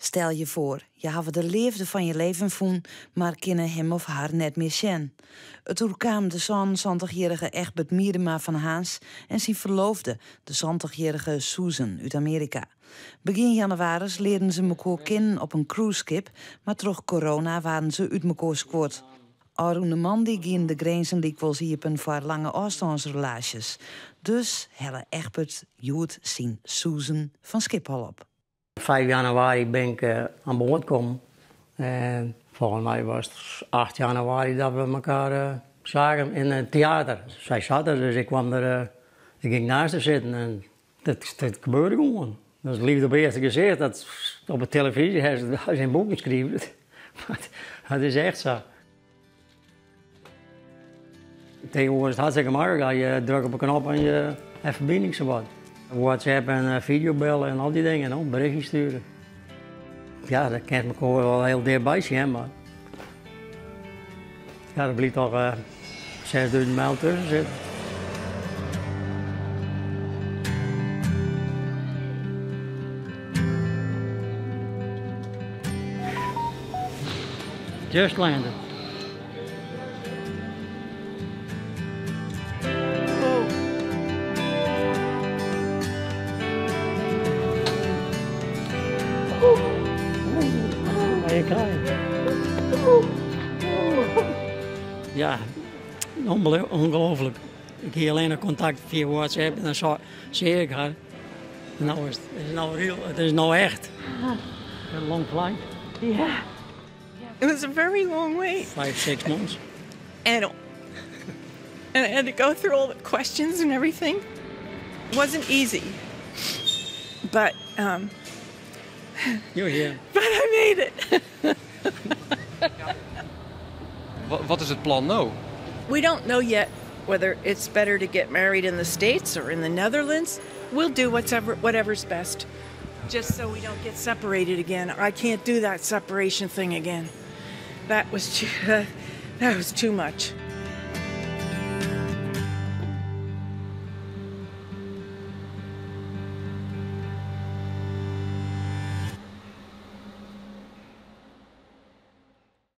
Stel je voor, je hebt de liefde van je leven voen, maar kennen hem of haar net meer zien. Het oerkwam de 20-jarige Egbert Miedema van Haans en zijn verloofde, de 20-jarige Susan uit Amerika. Begin januari leerden ze elkaar kennen op een cruiseschip, maar troch corona waren ze uit elkaar squort. Arune man die ging de grenzen dikwijls hiepen voor lange afstandsrelaties. Dus helle Egbert joet zien Susan van Schiphol op. 5 januari ben ik aan boord gekomen. En volgens mij was het 8 januari dat we elkaar zagen in het theater. Zij zat er, dus ik kwam er, ik ging naast haar zitten en dat gebeurde gewoon. Dat is liefde op het eerste gezicht. Dat op de televisie hij ze in boeken geschreven. Het is echt zo. Tegenwoordig is het hartstikke makkelijk. Je drukt op een knop en je hebt verbinding zowat. WhatsApp en videobellen en al die dingen, ook berichtjes sturen. Ja, dat kent me wel heel dichtbij zien, maar ja, er blijft toch 6000 mijl tussen zitten. Just landed. Ja, ongelooflijk. Ik heb alleen nog contact via WhatsApp en dan zie ik haar. En nou is het nou real, het is nou echt. Een long flight. Yeah. It was a very long wait. 5-6 months. And I had to go through all the questions and everything. It wasn't easy. But You're here. But I made it. Wat is het plan nou? We don't know yet whether it's better to get married in the States or in the Netherlands. We'll do whatever's best. Just so we don't get separated again. I can't do that separation thing again. That was too much.